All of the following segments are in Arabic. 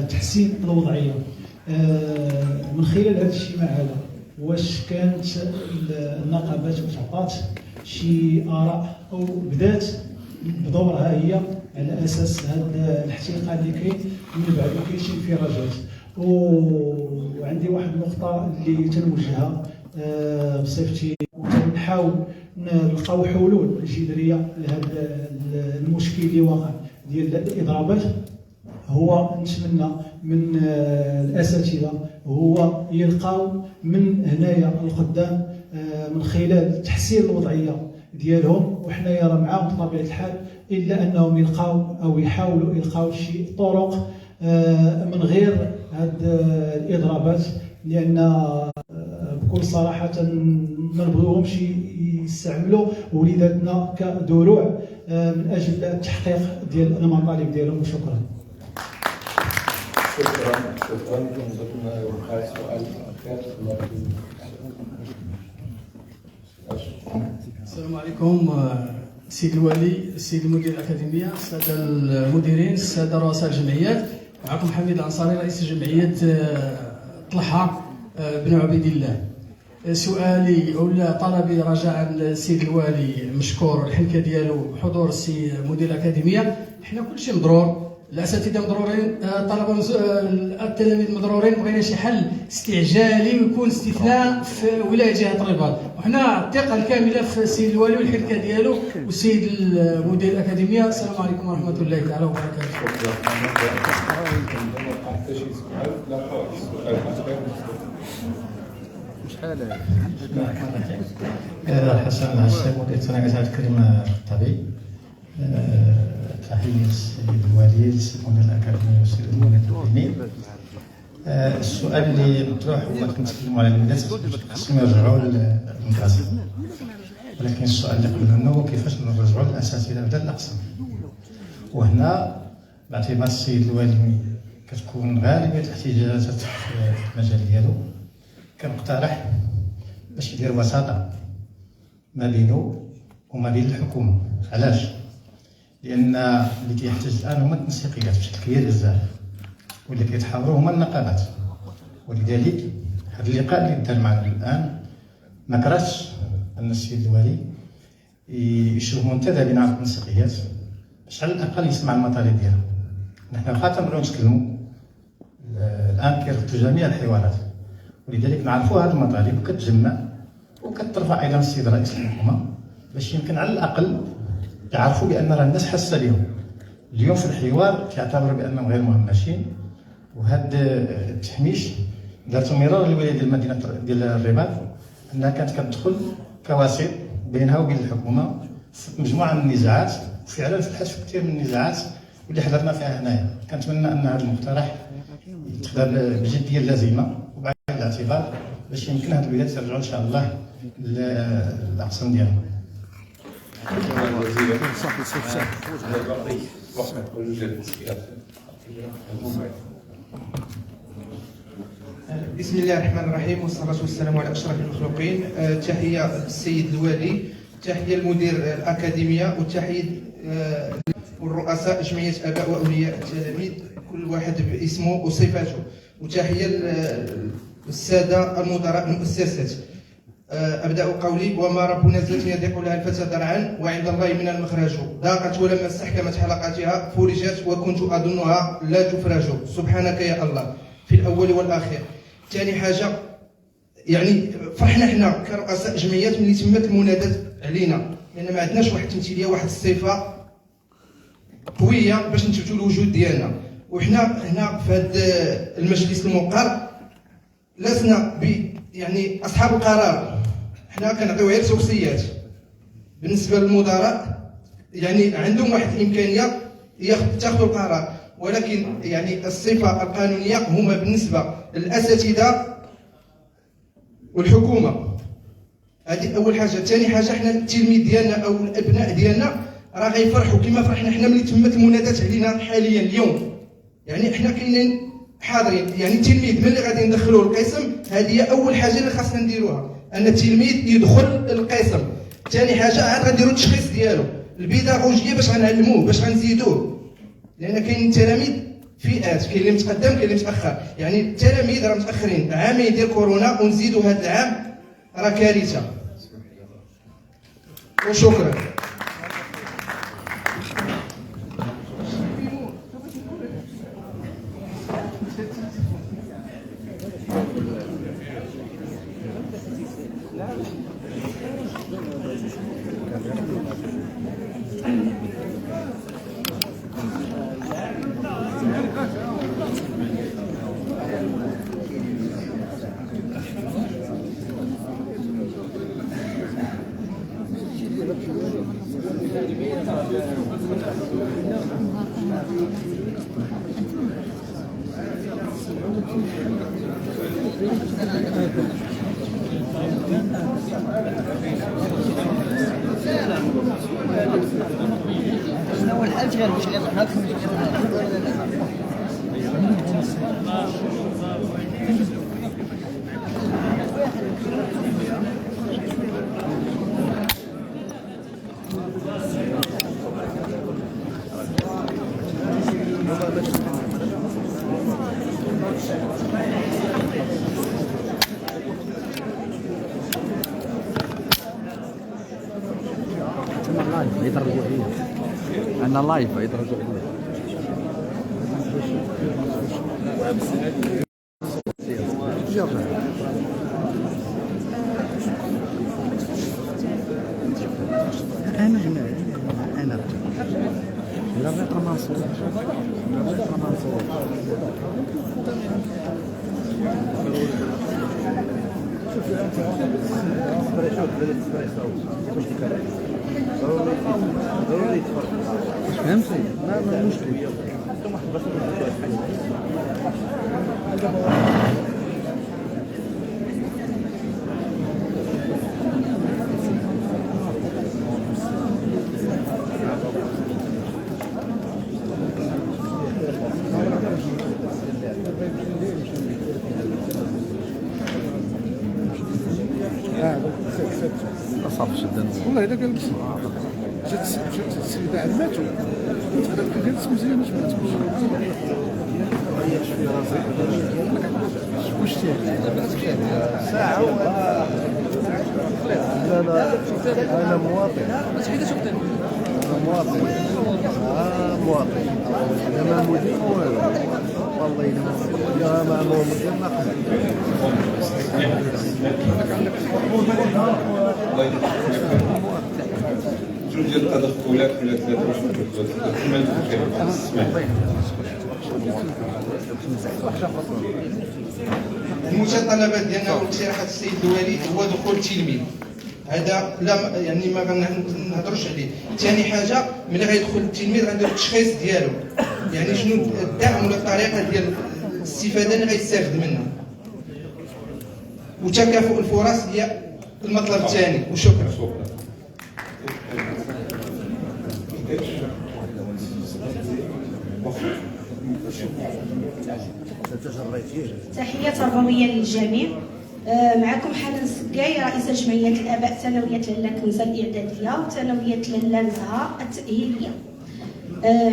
تحسين الوضعيه من خلال هذا الاجتماع هذا. واش كانت النقابات عطات شي اراء او بدات بدورها هي على اساس هذا الاحتقان اللي كاين من بعد كاين شي انفراجات؟ وعندي واحد النقطه اللي تنوجهها بصفتي ونحاول نلقاو حلول جذريه لهذا المشكل اللي واقع ديال الاضرابات. هو نتمنى من الاساتذه هو يلقاو من هنايا القدام من خلال تحسين الوضعيه ديالهم، وحنايا راه معاهم بطبيعه الحال، الا انهم يلقاو او يحاولوا يلقاو شي طرق من غير هاد الاضرابات، لان بكل صراحه ما نبغيوهمش يستعملوا وليداتنا كدروع من اجل التحقيق ديال المطالب ديالهم. وشكرا. شكرا. بقى سؤال اخر. السلام عليكم سيد الوالي، السيد المدير الأكاديمية، السادة المديرين، السادة رؤساء الجمعيات. معكم حميد الأنصاري رئيس جمعية طلحة بن عبيد الله. سؤالي أو طلبي رجاء السيد الوالي مشكور الحنكة ديالو بحضور السي مدير الأكاديمية. حنا كلشي مضرور، الاساتذه مضرورين، الطلبه التلاميذ مضرورين، بغينا شي حل استعجالي ويكون استثناء في ولايه جهه الرباط، وحنا الثقه الكامله في السيد الوالي والحركه ديالو والسيد المدير الاكاديميه. السلام عليكم ورحمه الله تعالى وبركاته. حسن العساك مدير تناقصات الكريمه الخطابي. تحية السيد الوالي، السيد مدير الأكاديمية والسيد المدير الديني. السؤال اللي مطروح هو كنتكلموا على المدارس خصهم يرجعوا للمدرسة، ولكن السؤال اللي قبل منه هو كيفاش نرجعوا للأساتذة بدل الأقسام. وهنا باعتبار السيد الوالي كتكون غالبية الاحتجاجات في المجال ديالو، كنقترح باش يدير وساطة ما بينه وما بين الحكومة. علاش؟ لان اللي كيحتاج الان هما التنسيقيات بشكل كبير بزاف، واللي كيتحاوروا هما النقابات. ولذلك هذا اللقاء اللي دار معنا الان ما كرهتش ان السيد الوالي يشوف منتدى بين التنسيقيات باش على الاقل يسمع المطالب ديالهم. نحن واخا تنبغيو نتكلموا الان كيرفضوا جميع الحوارات، ولذلك نعرفوا هذه المطالب وكتجمع وكترفع ايضا السيد رئيس الحكومه باش يمكن على الاقل يعرفوا بان راه الناس حاسه بهم. اليوم في الحوار كيعتبروا بانهم غير مهمشين، وهذا التحميش دارته مرارا للولايه ديال المدينه ديال الرباط انها كانت كتدخل كواسيط بينها وبين الحكومه في مجموعه من النزاعات، وفعلا فتحت في كثير من النزاعات واللي حضرنا فيها هنايا. كنتمنى ان هذا المقترح يتخذ بجديه اللازمه وبعين الاعتبار باش يمكن هذه الولايات يرجعوا ان شاء الله للاقسام ديالهم. بسم الله الرحمن الرحيم، والصلاة والسلام على أشرف المخلوقين. تحية السيد الوالي، تحية المدير الأكاديمية، وتحية والرؤساء جمعية آباء وأولياء التلاميذ كل واحد باسمه وصفاته، وتحية السادة المدراء المؤسسات. أبدأ قولي: وما رب نزلة يضيق لها الفتى درعا وعند الله من المخرج، ضاقت ولما استحكمت حلقاتها فرجت وكنت أظنها لا تفرج، سبحانك يا الله في الأول والآخر. ثاني حاجة، يعني فرحنا حنا كرؤساء جمعيات ملي تمت المنادات علينا، لأن ما عندناش واحد التمثيلية، واحد الصفة قوية باش نثبتوا الوجود ديالنا. وحنا هنا في هذا المجلس الموقر لسنا يعني أصحاب القرار، حنا كنعطيو غير توصيات. بالنسبة للمدراء يعني عندهم واحد الإمكانية ياخذوا القرار، ولكن يعني الصفة القانونية هما بالنسبة للأساتذة والحكومة. هذه أول حاجة. ثاني حاجة، حنا التلميذ ديالنا أو الأبناء ديالنا راه غيفرحوا كما فرحنا حنا ملي تمت المنادات علينا حاليا اليوم. يعني حنا كاينين حاضرين، يعني التلميذ ملي غادي ندخلوه القسم، هذه هي أول حاجة اللي خاصنا نديروها، أن التلميذ يدخل القسم. ثاني حاجة عاد غنديروا التشخيص ديالو، البيداغوجية باش غنعلموه باش غنزيدوه، لأن كاين التلاميذ فئات، كاين اللي متقدم كاين اللي متاخر. يعني التلاميذ راه متاخرين عامين ديال كورونا ونزيدوا هذا العام راه كارثه. وشكرا. شنو الحاج غير باش غير أنا لايف يدرجوا عليه. أنا جماعة أنا لا بقى منصور فهمتي؟ ما مشكل. صافي شدنا والله الا قال بصراحه جات السيده عماتو قالت مزيان اش بغات تقول واش ساعه انا مواطن انا مواطن انا ما مدير والو والله الا ما مدير شنو ديال التدخلات ولا المتطلبات ديالنا واقتراحات السيد الوالي هو دخول التلميذ. هذا لا يعني ما غنهضرش عليه. ثاني حاجه ملي غيدخل التلميذ عنده التشخيص ديالو، يعني شنو الدعم ولا الطريقه ديال الاستفاده اللي غيستافد منها. وتكافؤ الفرص هي المطلب الثاني. وشكرا. تحية تربوية للجميع. معكم حنان سقاي رئيسة جمعية الآباء ثانوية لالا كنزة الإعدادية وثانوية لالا نزهة التأهيلية.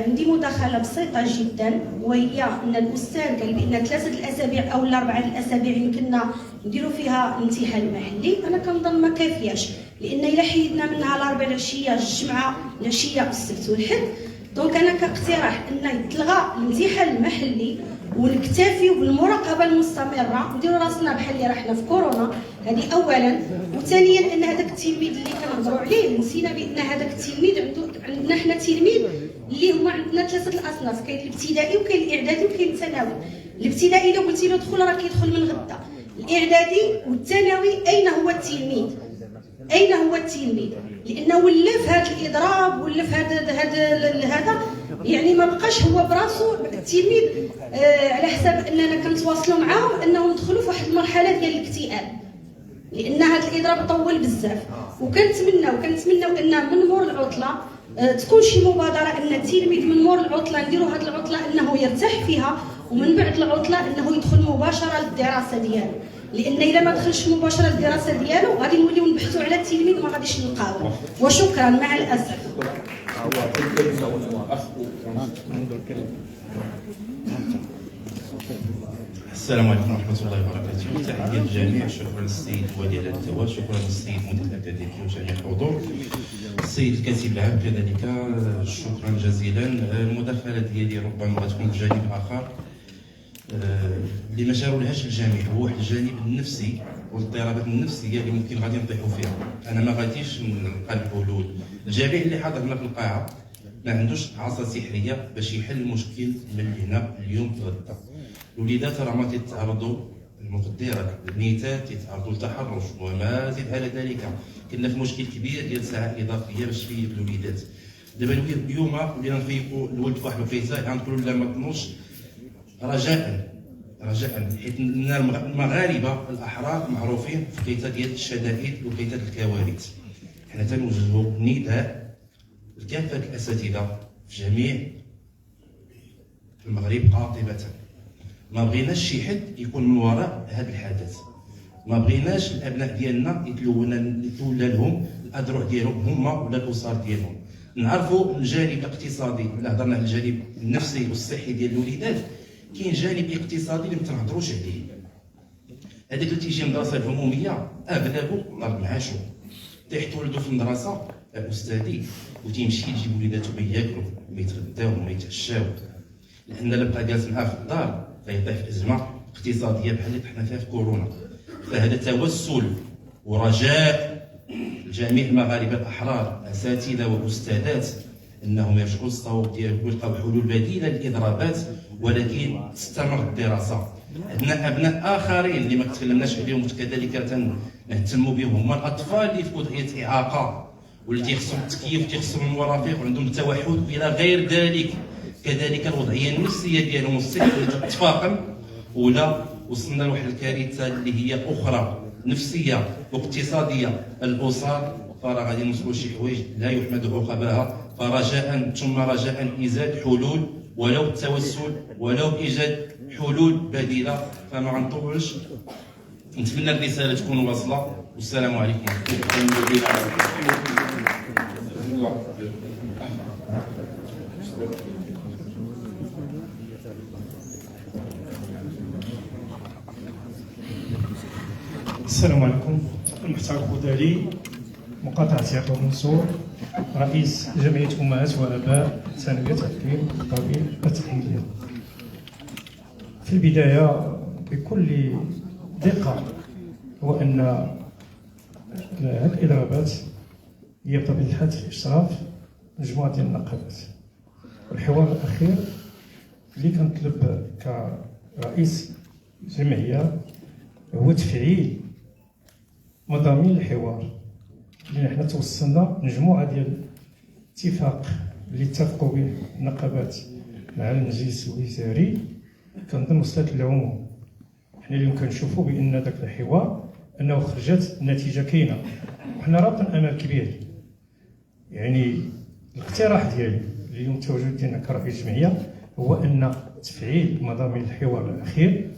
عندي مداخلة بسيطة جدا، وهي أن الأستاذ قال بأن 3 الأسابيع أو 4 الأسابيع يمكننا نديروا فيها امتحان محلي. أنا كنظن ما كافياش، لأن إلا حيدنا منها الأربعاء العشية الجمعة العشية والسبت والحد، دونك أنا كاقتراح أن يتلغى الامتحان المحلي ونكتفيو بالمراقبه المستمره، نديروا راسنا بحال اللي راحنا في كورونا. هذه اولا. وثانيا ان هذاك التلميذ اللي كنهضروا عليه نسينا بان هذاك التلميذ عندنا حنا تلميذ اللي هما عندنا 3 الاصناف، كاين الابتدائي وكاين الاعدادي وكاين الثانوي. الابتدائي الا قلتي له دخل راه كيدخل من غدا. الاعدادي والثانوي اين هو التلميذ؟ اين هو التلميذ؟ لانه ولا في هذا الاضراب ولا في هذا يعني ما بقاش هو براسو التلميذ. على حساب اننا كنتواصلوا معاهم انهم يدخلوا في واحد المرحله ديال الاكتئاب، لان هذا الاضراب طول بزاف. وكنتمناو ان من مور العطله تكون شي مبادره ان التلميذ من مور العطله نديروا هذه العطله انه يرتاح فيها، ومن بعد العطله انه يدخل مباشره للدراسه ديالو. لان الا ما دخلش مباشره للدراسه ديالو غادي نوليو نبحثوا على التلميذ ما غاديش نلقاوه. وشكرا. مع الاسف. السلام عليكم ورحمة الله وبركاته. تحية للجميع، شكرا للسيد ولي على التواجد، شكرا للسيد مدير الأكاديمية وجميع الحضور، السيد الكاتب العام كذلك شكرا جزيلا. المداخلة ديالي ربما غتكون في جانب آخر اللي ما شارولهاش الجميع، هو واحد الجانب النفسي والاضطرابات النفسية اللي ممكن غادي نطيحوا فيها. أنا ما غاديش نلقى الحلول. الجميع اللي حاضرنا في القاعة ما عندوش عصا سحرية باش يحل المشكل من هنا اليوم غدا. الوليدات راه ما تتعرضوا المخدرات، البنيتات تتعرضوا للتحرش وما زيد على ذلك. كنا في مشكل كبير ديال ساعات اضافيه باش تفيق الوليدات. دابا اليوم ولينا نفيقوا الولد في واحد الوقيته غنقولوا لا ما تنوضش، رجاء حيت المغاربه الاحرار معروفين في وقيته ديال الشدائد وقيته الكوارث. حنا تنوجهوا نداء لكافه الاساتذه في جميع المغرب قاطبه. ما بغيناش شي حد يكون من وراء هذا الحدث، ما بغيناش الابناء ديالنا يتولى لهم الاذرع ديالهم هما ولا الاسر ديالهم. نعرفوا الجانب الاقتصادي، الا هضرنا على الجانب النفسي والصحي ديال الوليدات، كاين جانب اقتصادي اللي ما تنهضروش عليه. هذاك اللي تيجي من المدرسه العموميه اغلبه ضرب معاشو، تيحط ولده في المدرسه استاذي وتيمشي يجيب وليداتو ما ياكلوا ما يتغداو ما يتعشاو، لان الا بقى جالس معاه في الدار غيطيح في ازمه اقتصاديه بحال اللي طحنا فيها في كورونا. فهذا توسل ورجاء جميع المغاربه الاحرار اساتذه واستاذات انهم يرجعوا للصواب ديالهم ويلقاو حلول بديله للاضرابات، ولكن تستمر الدراسه. عندنا ابناء اخرين اللي ما تكلمناش عليهم كذلك نهتموا بهم، هما الاطفال اللي في وضعيه اعاقه واللي تيخصهم التكييف تيخصهم المرافق وعندهم التوحد الى غير ذلك. كذلك الوضعيه النفسيه ديالهم الصحيه تتفاقم، ولا وصلنا لواحد الكارثه اللي هي اخرى نفسيه واقتصاديه الاسر، فراه غادي نوصلوا شي حوايج لا يحمد عقباها. فرجاء ثم رجاء ايجاد حلول، ولو التوسل ولو ايجاد حلول بديله. فما غنطولش، نتمنى الرساله تكون واصله، والسلام عليكم ورحمه الله. السلام عليكم. المحتوى الخضري مقاطعة يعقوب منصور، رئيس جمعية أمهات وآباء ثانوية التعليم الطبي التحليلية. في البداية بكل دقة هو أن هذه الإضرابات هي بطبيعة الحال في إشراف مجموعة ديال النقابات. والحوار الأخير اللي كنطلب كرئيس جمعية هو تفعيل مضامين الحوار اللي حنا توصلنا مجموعه ديال الاتفاق اللي اتفقوا به النقابات مع المجلس الوزاري. كنظن وصلت للعموم. حنا اليوم كنشوفوا بان ذاك الحوار انه خرجت النتيجه كاينه، وحنا رابطين امل كبير. يعني الاقتراح ديالي اليوم التواجد ديالنا كرئيس جمعيه هو ان تفعيل مضامين الحوار الاخير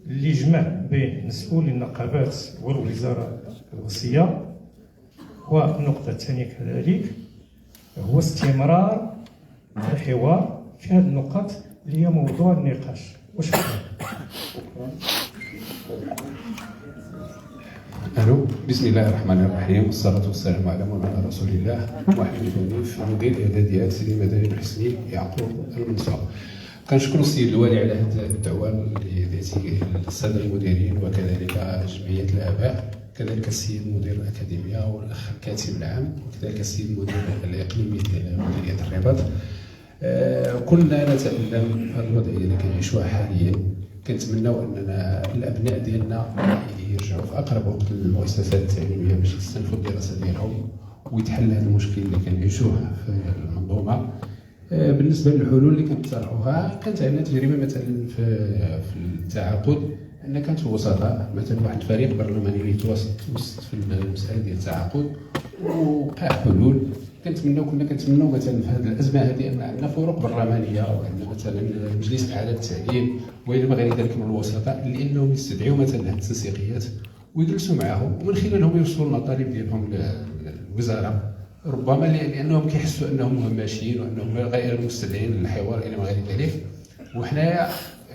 اللي جمع بين مسؤولي النقابات والوزاره الوصيه. والنقطه الثانيه كذلك هو استمرار الحوار في هذه النقط اللي هي موضوع النقاش. وشكرا. الو، بسم الله الرحمن الرحيم، والصلاه والسلام على مولانا رسول الله محمد ونيف، مدير اعداديات سيدي مدني الحسني يعقوب المنصور. كنشكر السيد الوالي على هذه الدعوه اللي دعتي للساده المديرين وكذلك جمعيه الاباء، كذلك السيد مدير الاكاديميه والاخ الكاتب العام، وكذلك السيد المدير الاقليمي ديال مديريه الرباط. كلنا نتالم هذه الوضعيه اللي كنعيشوها حاليا. كنتمناو اننا الابناء ديالنا يرجعوا في اقرب وقت للمؤسسات التعليميه باش يستنفوا الدراسه ديالهم ويتحل هذا المشكل اللي كنعيشوه في المنظومه. بالنسبه للحلول اللي كنقترحوها، كانت عندنا تجربه مثلا في التعاقد، ان كانت وسطاء مثلا واحد الفريق برلماني اللي توسط في المساله ديال التعاقد وقع حلول. كنا كنتمناو مثلا في هذه الازمه هذه ان عندنا فروق برلمانيه وعندنا مثلا المجلس الاعلى للتعليم والى ما غير ذلك من الوسطاء اللي انهم يستدعيوا مثلا هذه التنسيقيات ويجلسوا معهم ومن خلالهم يوصلوا المطالب ديالهم للوزاره ربما لانهم كيحسوا انهم مهمشين وانهم غير مستدعين للحوار الى ما غير ذلك. وحنايا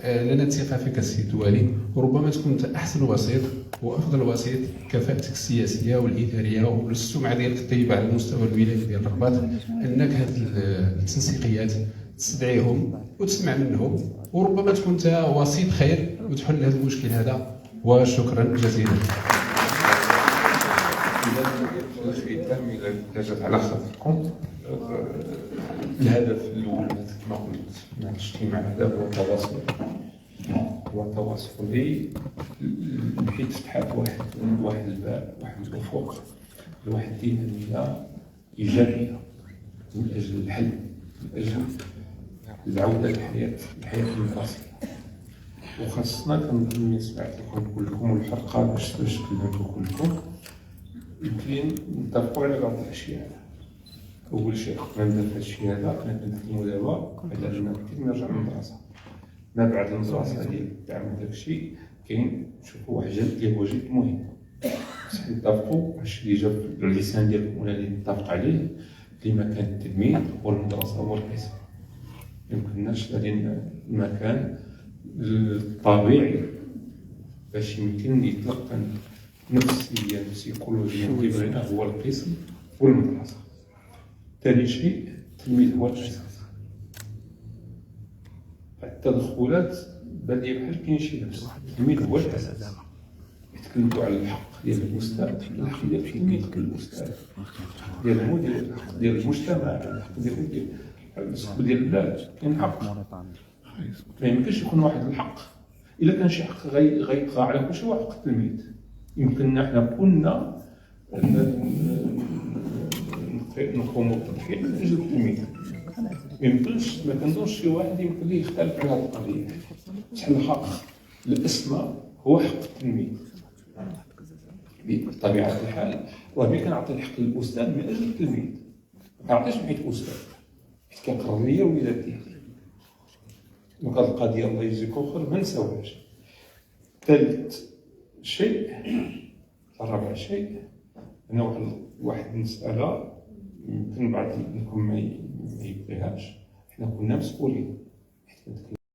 لنا الثقه فيك السيد الوالي، وربما تكون انت احسن وسيط وافضل وسيط، كفاءتك السياسيه والاداريه والسمعه ديالك الطيبه على المستوى الولايي ديال الرباط، انك هاد التنسيقيات تستدعيهم وتسمع منهم، وربما تكون انت وسيط خير وتحل هذا المشكل هذا. وشكرا جزيلا. إذا جات على خاطركم، الهدف الأول كما قلت من الاجتماع هذا هو التواصل. والتواصل بحيث فتحت واحد الباب، واحد الأفق، لواحد الدينامية إيجابية من أجل الحل، من أجل العودة للحياة الديمقراطية. وخاصة كنظن سمعت لكم كلكم والحلقة باش تكلمتوا كلكم، يمكن نتفقوا على بعض الأشياء. أول شيء قبل ما نبدا في الشيء هذا كنا كنتكلموا دابا على أننا كيف نرجع للمدرسة. ما بعد المدرسة هذه تعمل داك الشيء كاين، نشوفوا واحد اللي هو جد مهم. بصح نتفقوا واش اللي جا في اللسان ديالكم ولا اللي نتفق عليه اللي مكان التلميذ هو المدرسة هو القسم. يمكنناش لأن المكان الطبيعي باش يمكن يتلقن نفسيا سيكولوجيا اللي بغينا هو القسم والمدرسة. ثاني شيء التلميذ هو الأساس. التدخلات بان لي بحال كاين شي لبس، التلميذ هو الأساس. تكلمتوا على الحق ديال الأستاذ، الحق ديال التلميذ الأستاذ، ديال المدير، الحق ديال المجتمع، الحق ديال البلاد. كاين حق، ما يمكنش يكون واحد الحق الا كان شي حق غيطغى على كل شيء. هو حق التلميذ. يمكننا حنا كنا نقوموا بالتضحيه من اجل التلميذ. ما يمكنش، ما كنظنش شي واحد يمكن ليه يختلف على هذه القضيه. بصح الحق الاسمى هو حق التلميذ بطبيعه الحال. راه كنعطي الحق للاستاذ من اجل التلميذ، ما كنعطيش حيت استاذ، حيت كيقرر ليا الولاد ديالي. دونك هذه القضيه الله يجزيكم خير ما نساوهاش. ثالث شيء، رابع شيء، انا واحد المساله يمكن بعض منكم ما يبغيهاش. حنا كنا مسؤولين، حيت